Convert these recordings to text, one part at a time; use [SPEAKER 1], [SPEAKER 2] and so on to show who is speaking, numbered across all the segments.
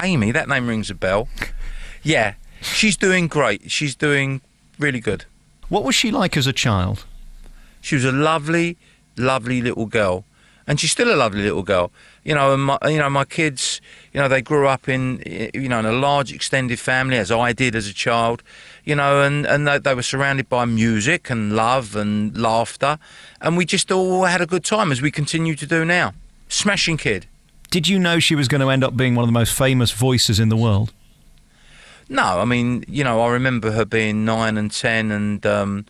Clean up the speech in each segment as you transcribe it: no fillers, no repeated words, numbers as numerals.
[SPEAKER 1] Amy, that name rings a bell. Yeah, she's doing great. She's doing really good.
[SPEAKER 2] What was she like as a child?
[SPEAKER 1] She was a lovely, lovely little girl, and she's still a lovely little girl. You know, and my kids, you know, they grew up in in a large extended family, as I did as a child. You know, and they were surrounded by music and love and laughter, and we just all had a good time, as we continue to do now. Smashing kid.
[SPEAKER 2] Did you know she was going to end up being one of the most famous voices in the world?
[SPEAKER 1] No, I mean, you know, I remember her being 9 and 10 and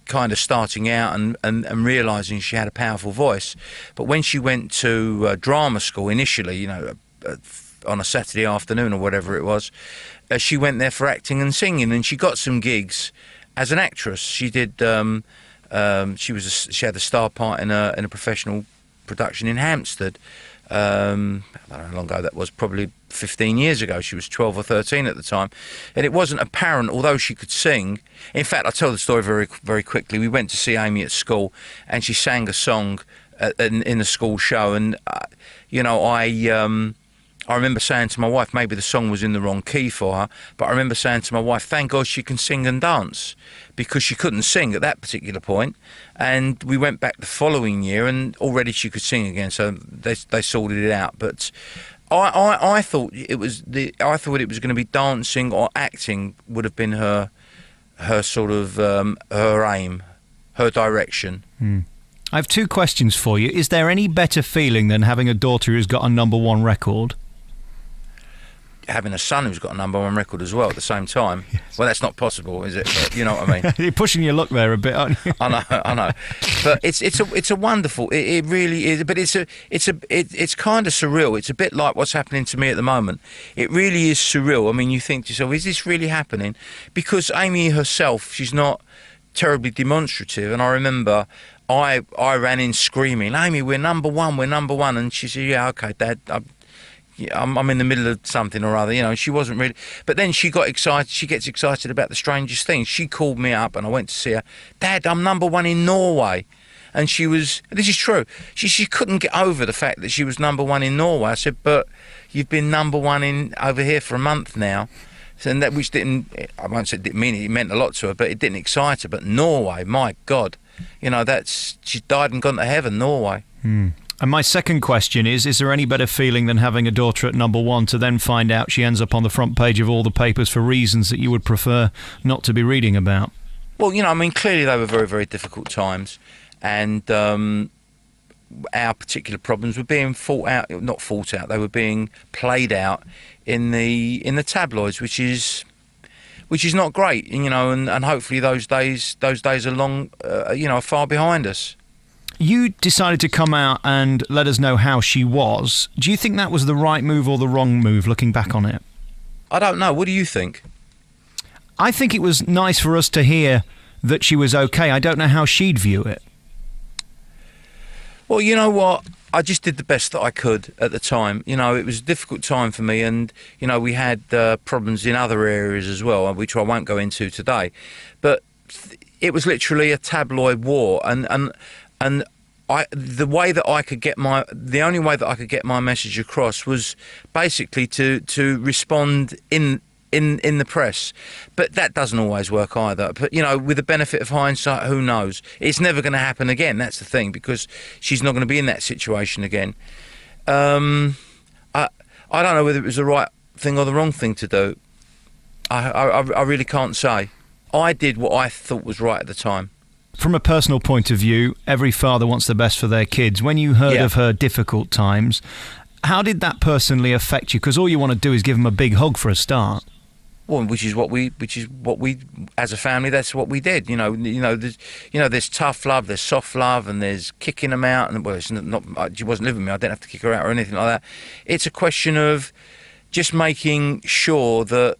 [SPEAKER 1] kind of starting out and realising she had a powerful voice. But when she went to drama school initially, you know, on a Saturday afternoon or whatever it was, she went there for acting and singing, and she got some gigs as an actress. She did. She had a star part in a professional production in Hampstead. I don't know how long ago that was, probably 15 years ago. She was 12 or 13 at the time, and it wasn't apparent, although she could sing. In fact, I'll tell the story very, very quickly. We went to see Amy at school, and she sang a song in the school show, and you know, I remember saying to my wife, maybe the song was in the wrong key for her, but I remember saying to my wife, thank God she can sing and dance, because she couldn't sing at that particular point. And we went back the following year, and already she could sing again, so they sorted it out. But I thought it was going to be dancing or acting would have been her sort of her aim, her direction.
[SPEAKER 2] I have two questions for you. Is there any better feeling than having a daughter who's got a #1 record?
[SPEAKER 1] Having a son who's got a #1 record as well at the same time. Yes. Well, that's not possible, is it? But you know what I mean.
[SPEAKER 2] You're pushing your luck there a bit, aren't you?
[SPEAKER 1] I know. But it's a wonderful. It really is. But it's kind of surreal. It's a bit like what's happening to me at the moment. It really is surreal. I mean, you think to yourself, is this really happening? Because Amy herself, she's not terribly demonstrative. And I remember I ran in screaming, Amy, we're #1, and she said, yeah, okay, Dad. I'm in the middle of something or other, you know. She wasn't really, but then she got excited. She gets excited about the strangest things. She called me up, and I went to see her. Dad, I'm #1 in Norway, and she was. This is true. She couldn't get over the fact that she was #1 in Norway. I said, but you've been #1 in over here for a month now, and that which didn't. I won't say it didn't mean it. It meant a lot to her, but it didn't excite her. But Norway, my God, you know, she died and gone to heaven. Norway.
[SPEAKER 2] And my second question is there any better feeling than having a daughter at #1 to then find out she ends up on the front page of all the papers for reasons that you would prefer not to be reading about?
[SPEAKER 1] Well, you know, I mean, clearly they were very, very difficult times, and our particular problems were being not fought out, they were being played out in the tabloids, which is not great, you know, and hopefully those days are long, you know, are far behind us.
[SPEAKER 2] You decided to come out and let us know how she was. Do you think that was the right move or the wrong move, looking back on it?
[SPEAKER 1] I don't know. What do you think?
[SPEAKER 2] I think it was nice for us to hear that she was okay. I don't know how she'd view it.
[SPEAKER 1] Well, you know what? I just did the best that I could at the time. You know, it was a difficult time for me, and, you know, we had problems in other areas as well, which I won't go into today. But it was literally a tabloid war, and the only way that I could get my message across was basically to respond in the press. But that doesn't always work either. But, you know, with the benefit of hindsight, who knows? It's never going to happen again. That's the thing, because she's not going to be in that situation again. I don't know whether it was the right thing or the wrong thing to do. I really can't say. I did what I thought was right at the time.
[SPEAKER 2] From a personal point of view, every father wants the best for their kids. When you heard of her difficult times, how did that personally affect you? Because all you want to do is give them a big hug for a start.
[SPEAKER 1] Well, which is what we, as a family, that's what we did. There's tough love, there's soft love, and there's kicking them out. And well, it's not. She wasn't living with me. I didn't have to kick her out or anything like that. It's a question of just making sure that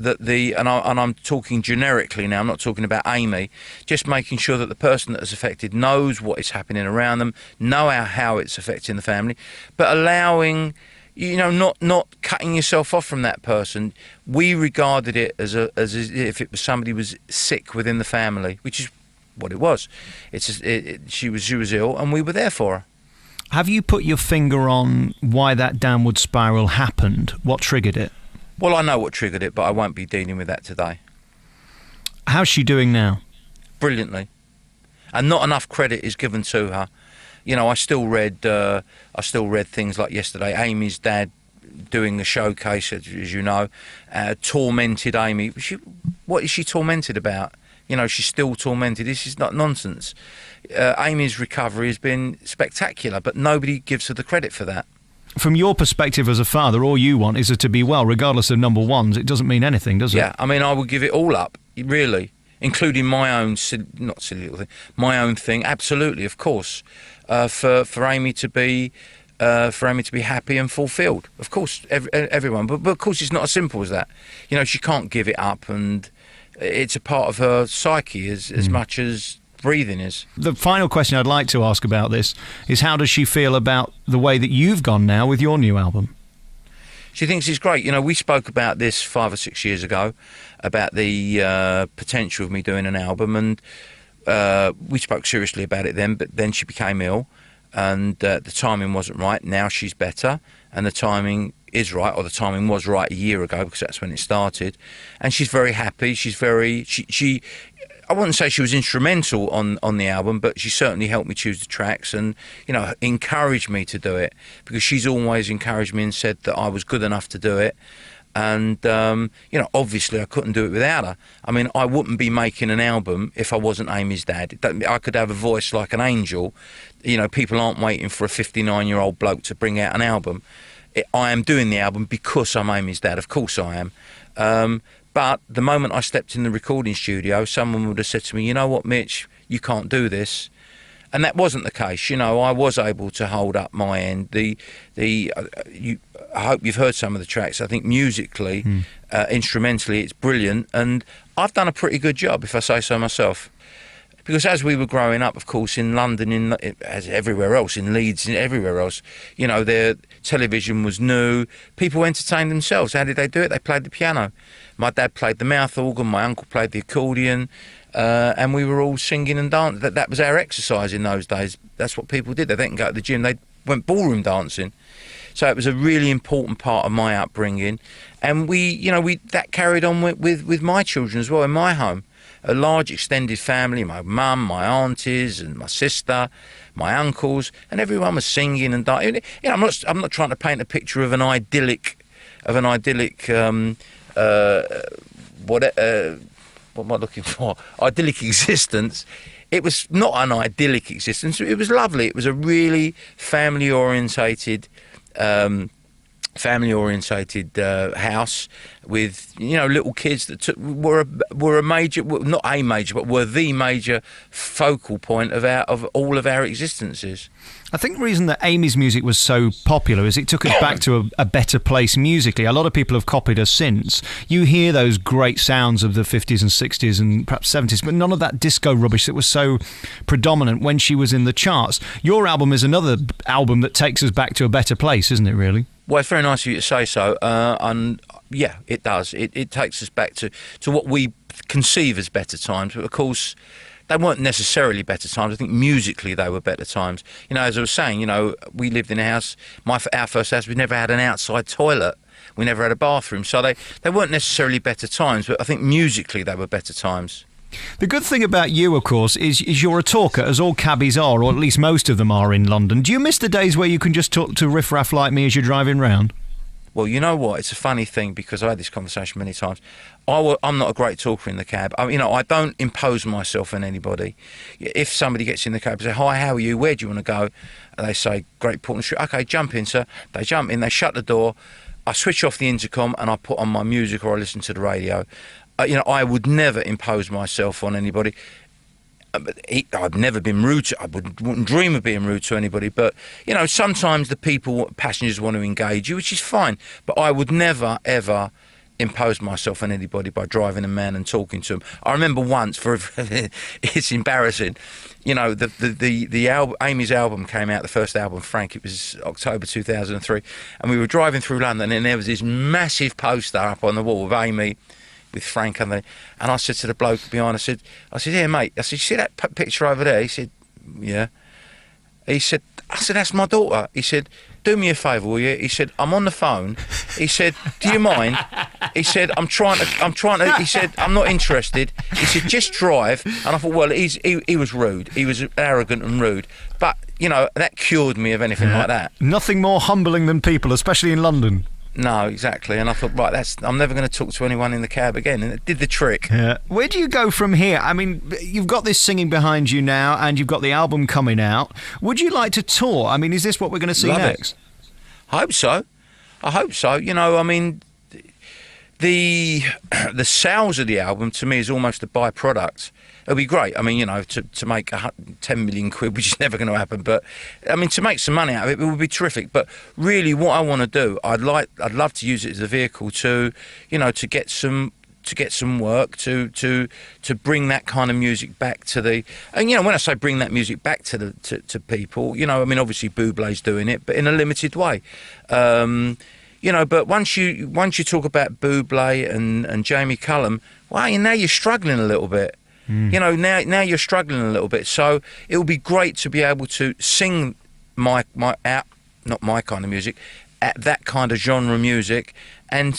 [SPEAKER 1] I'm talking generically now, I'm not talking about Amy, just making sure that the person that is affected knows what is happening around them, know how it's affecting the family, but allowing, you know, not cutting yourself off from that person. We regarded it as if it was somebody who was sick within the family, which is what it was. She was ill, and we were there for her.
[SPEAKER 2] Have you put your finger on why that downward spiral happened? What triggered it?
[SPEAKER 1] Well, I know what triggered it, but I won't be dealing with that today.
[SPEAKER 2] How's she doing now?
[SPEAKER 1] Brilliantly. And not enough credit is given to her. You know, I still read things like yesterday, Amy's dad doing the showcase, as you know, tormented Amy. What is she tormented about? You know, she's still tormented. This is not nonsense. Amy's recovery has been spectacular, but nobody gives her the credit for that.
[SPEAKER 2] From your perspective as a father, all you want is her to be well, regardless of number ones. It doesn't mean anything, does it?
[SPEAKER 1] Yeah, I mean, I would give it all up, really, including my own, not silly little thing, my own thing, absolutely, of course, for Amy to be happy and fulfilled. Of course, everyone, but of course, it's not as simple as that. You know, she can't give it up, and it's a part of her psyche as much as breathing is.
[SPEAKER 2] The final question I'd like to ask about this is, how does she feel about the way that you've gone now with your new album?
[SPEAKER 1] She thinks it's great. You know, we spoke about this 5 or 6 years ago, about the potential of me doing an album, and we spoke seriously about it then, but then she became ill, and the timing wasn't right. Now she's better, and the timing is right, or the timing was right a year ago, because that's when it started, and she's very happy. She's very, she I wouldn't say she was instrumental on the album, but she certainly helped me choose the tracks and, you know, encouraged me to do it, because she's always encouraged me and said that I was good enough to do it. And, you know, obviously I couldn't do it without her. I mean, I wouldn't be making an album if I wasn't Amy's dad. I could have a voice like an angel. You know, people aren't waiting for a 59-year-old bloke to bring out an album. I am doing the album because I'm Amy's dad. Of course I am. But the moment I stepped in the recording studio, someone would have said to me, you know what, Mitch, you can't do this. And that wasn't the case. You know, I was able to hold up my end. I hope you've heard some of the tracks. I think musically, instrumentally, it's brilliant. And I've done a pretty good job, if I say so myself. Because as we were growing up, of course, in London, as everywhere else, in Leeds, and everywhere else, you know, their television was new. People entertained themselves. How did they do it? They played the piano. My dad played the mouth organ. My uncle played the accordion. And we were all singing and dancing. That was our exercise in those days. That's what people did. They didn't go to the gym. They went ballroom dancing. So it was a really important part of my upbringing. And that carried on with my children as well in my home. A large extended family, my mum, my aunties and my sister, my uncles, and everyone was singing and dancing. You know, I'm not trying to paint a picture of an idyllic what am I looking for? Idyllic existence. It was not an idyllic existence. It was lovely. It was a really family orientated house with, you know, little kids that were the major focal point of all of our existences.
[SPEAKER 2] I think the reason that Amy's music was so popular is it took us back to a better place musically. A lot of people have copied her since. You hear those great sounds of the 50s and 60s and perhaps 70s, but none of that disco rubbish that was so predominant when she was in the charts. Your album is another album that takes us back to a better place, isn't it, really?
[SPEAKER 1] Well, it's very nice of you to say so, and yeah, it does. It takes us back to what we conceive as better times, but of course, they weren't necessarily better times. I think musically they were better times. You know, as I was saying, you know, we lived in a house, our first house, we never had an outside toilet. We never had a bathroom, so they weren't necessarily better times, but I think musically they were better times.
[SPEAKER 2] The good thing about you, of course, is you're a talker, as all cabbies are, or at least most of them are in London. Do you miss the days where you can just talk to riff-raff like me as you're driving round?
[SPEAKER 1] Well, you know what? It's a funny thing, because I've had this conversation many times. I'm not a great talker in the cab. I don't impose myself on anybody. If somebody gets in the cab and say, "Hi, how are you? Where do you want to go?" And they say, "Great Portland Street." "Okay, jump in, sir." They jump in, they shut the door. I switch off the intercom and I put on my music or I listen to the radio. I would never impose myself on anybody. I've never been rude to, I wouldn't dream of being rude to anybody, but, you know, sometimes the passengers want to engage you, which is fine, but I would never, ever impose myself on anybody by driving a man and talking to him. I remember once, it's embarrassing, you know, the album, Amy's album came out, the first album, Frank, it was October 2003, and we were driving through London and there was this massive poster up on the wall of Amy with Frank and I said to the bloke behind, I said, "Yeah, mate," I said, "You see that picture over there?" He said, "Yeah." He said, I said, that's my daughter. He said, do me a favour, will you? He said, I'm on the phone. He said, do you mind? He said, I'm trying to, he said, I'm not interested. He said, just drive. And I thought, well, he was rude. He was arrogant and rude. But, you know, that cured me of anything like that.
[SPEAKER 2] Nothing more humbling than people, especially in London.
[SPEAKER 1] No, exactly. And I thought, right, I'm never going to talk to anyone in the cab again. And it did the trick.
[SPEAKER 2] Yeah. Where do you go from here? I mean, you've got this singing behind you now, and you've got the album coming out. Would you like to tour? I mean, is this what we're going to see next?
[SPEAKER 1] I hope so. I hope so. You know, I mean, the sales of the album to me is almost a byproduct. It'll be great. I mean, you know, to make 10 million quid, which is never going to happen. But I mean, to make some money out of it would be terrific. But really, what I want to do, I'd love to use it as a vehicle to, you know, to get some work, to bring that kind of music back to the. And you know, when I say bring that music back to people, you know, I mean, obviously Bublé's doing it, but in a limited way. You know, but once you talk about Bublé and Jamie Cullum, well, now you're struggling a little bit. You know, now you're struggling a little bit. So it would be great to be able to sing not my kind of music, at that kind of genre music, and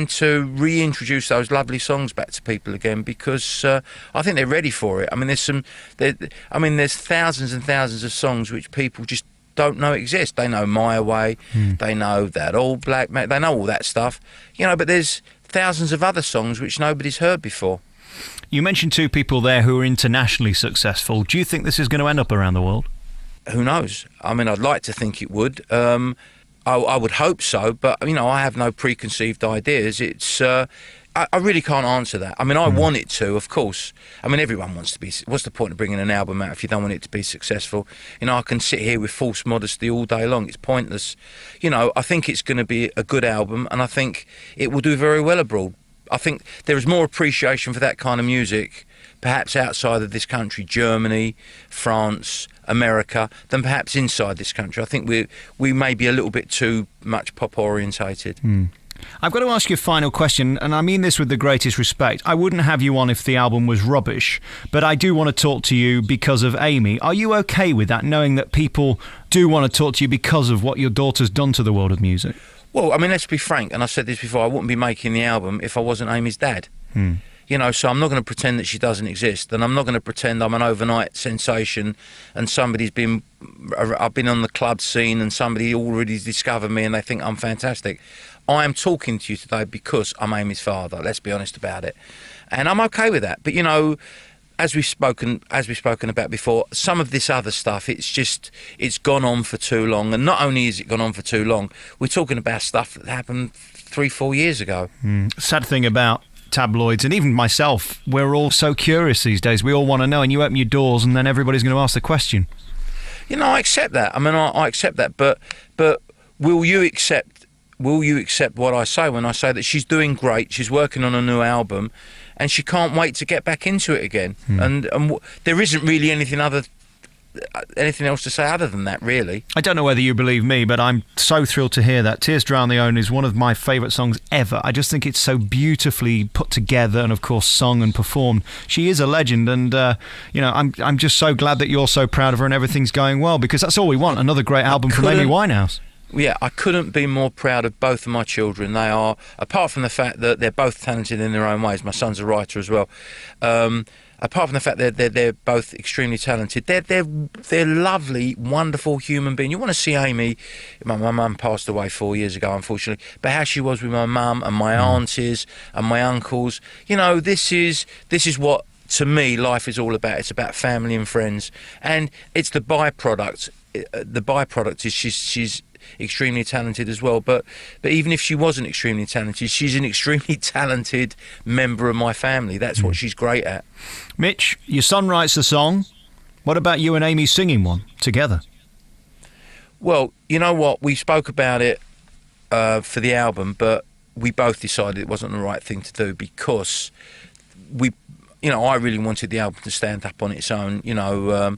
[SPEAKER 1] to reintroduce those lovely songs back to people again, because I think they're ready for it. I mean, there's thousands and thousands of songs which people just don't know exist. They know My Way, they know That Old Black Man, they know all that stuff, you know, but there's thousands of other songs which nobody's heard before.
[SPEAKER 2] You mentioned two people there who are internationally successful. Do you think this is going to end up around the world?
[SPEAKER 1] Who knows? I mean, I'd like to think it would. I would hope so, but, you know, I have no preconceived ideas. It's I really can't answer that. I mean, I want it to, of course. I mean, everyone wants to be. What's the point of bringing an album out if you don't want it to be successful? You know, I can sit here with false modesty all day long. It's pointless. You know, I think it's going to be a good album, and I think it will do very well abroad. I think there is more appreciation for that kind of music, perhaps outside of this country, Germany, France, America, than perhaps inside this country. I think we may be a little bit too much pop orientated.
[SPEAKER 2] I've got to ask you a final question, and I mean this with the greatest respect. I wouldn't have you on if the album was rubbish, but I do want to talk to you because of Amy. Are you okay with that, knowing that people do want to talk to you because of what your daughter's done to the world of music? Well,
[SPEAKER 1] I mean, let's be frank, and I said this before, I wouldn't be making the album if I wasn't Amy's dad. You know, so I'm not going to pretend that she doesn't exist, and I'm not going to pretend I'm an overnight sensation and I've been on the club scene and somebody already discovered me and they think I'm fantastic. I am talking to you today because I'm Amy's father, let's be honest about it. And I'm okay with that. But, you know, as we've spoken about before, some of this other stuff, it's gone on for too long. And not only is it gone on for too long, we're talking about stuff that happened 3-4 years ago.
[SPEAKER 2] Sad thing about tabloids, and even myself, we're all so curious these days. We all want to know, and you open your doors and then everybody's going to ask the question.
[SPEAKER 1] You know, I accept that. I mean, I accept that. But will you accept what I say when I say that she's doing great, she's working on a new album, and she can't wait to get back into it again? And there isn't really anything else to say other than that, really.
[SPEAKER 2] I don't know whether you believe me, but I'm so thrilled to hear that. Tears Drown the Own is one of my favourite songs ever. I just think it's so beautifully put together and, of course, sung and performed. She is a legend, and, you know, I'm just so glad that you're so proud of her and everything's going well, because that's all we want, another great album from Amy Winehouse.
[SPEAKER 1] Yeah, I couldn't be more proud of both of my children. They are, apart from the fact that they're both talented in their own ways, my son's a writer as well, apart from the fact that they're both extremely talented, they're lovely, wonderful human beings. You want to see Amy. My mum passed away 4 years ago, unfortunately, but how she was with my mum and my aunties and my uncles. You know, this is what, to me, life is all about. It's about family and friends, and it's the byproduct. The byproduct is she's extremely talented as well, but even if she wasn't extremely talented, she's an extremely talented member of my family. That's what she's great at.
[SPEAKER 2] Mitch, your son writes the song. What about you and Amy singing one together?
[SPEAKER 1] Well, you know what, we spoke about it for the album, but we both decided it wasn't the right thing to do, because I really wanted the album to stand up on its own, you know,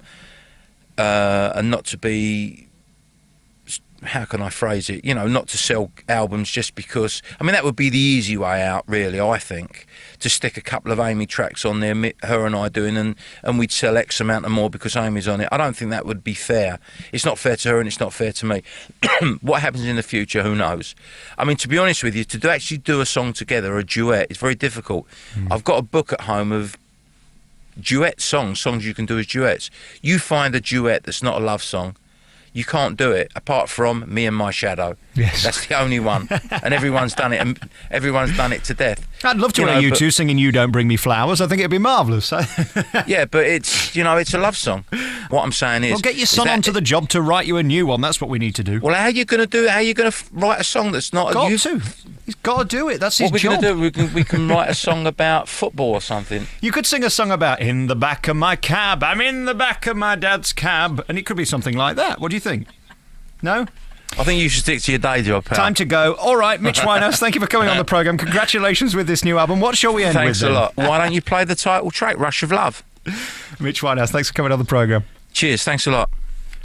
[SPEAKER 1] and not to be how can I phrase it? Not to sell albums just because. I mean, that would be the easy way out, really. I think to stick a couple of Amy tracks on there, her and I doing, and we'd sell X amount and more because Amy's on it. I don't think that would be fair. It's not fair to her, and it's not fair to me. What happens in the future? Who knows? I mean, to be honest with you, to actually do a song together, a duet, it's very difficult. I've got a book at home of duet songs you can do as duets. You find a duet that's not a love song, you can't do it apart from Me and My Shadow.
[SPEAKER 2] Yes.
[SPEAKER 1] That's the only one. And everyone's done it, and everyone's done it to death.
[SPEAKER 2] I'd love to hear you two singing You Don't Bring Me Flowers. I think it'd be marvellous.
[SPEAKER 1] Yeah, but it's a love song. What I'm saying is...
[SPEAKER 2] Well, get your son onto the job to write you a new one. That's what we need to do.
[SPEAKER 1] Well, how are you going to do it? How are you going to write a song that's not...
[SPEAKER 2] He's got to do it. That's his job.
[SPEAKER 1] What we're going to do, we can write a song about football or something.
[SPEAKER 2] You could sing a song about In the back of my cab, I'm in the back of my dad's cab. And it could be something like that. What do you think? No?
[SPEAKER 1] I think you should stick to your day job, pal.
[SPEAKER 2] Time to go. All right, Mitch Winehouse, thank you for coming on the programme. Congratulations with this new album. What shall we end with?
[SPEAKER 1] Thanks a lot. Why don't you play the title track, Rush of Love?
[SPEAKER 2] Mitch Winehouse, thanks for coming on the programme.
[SPEAKER 1] Cheers, thanks a lot.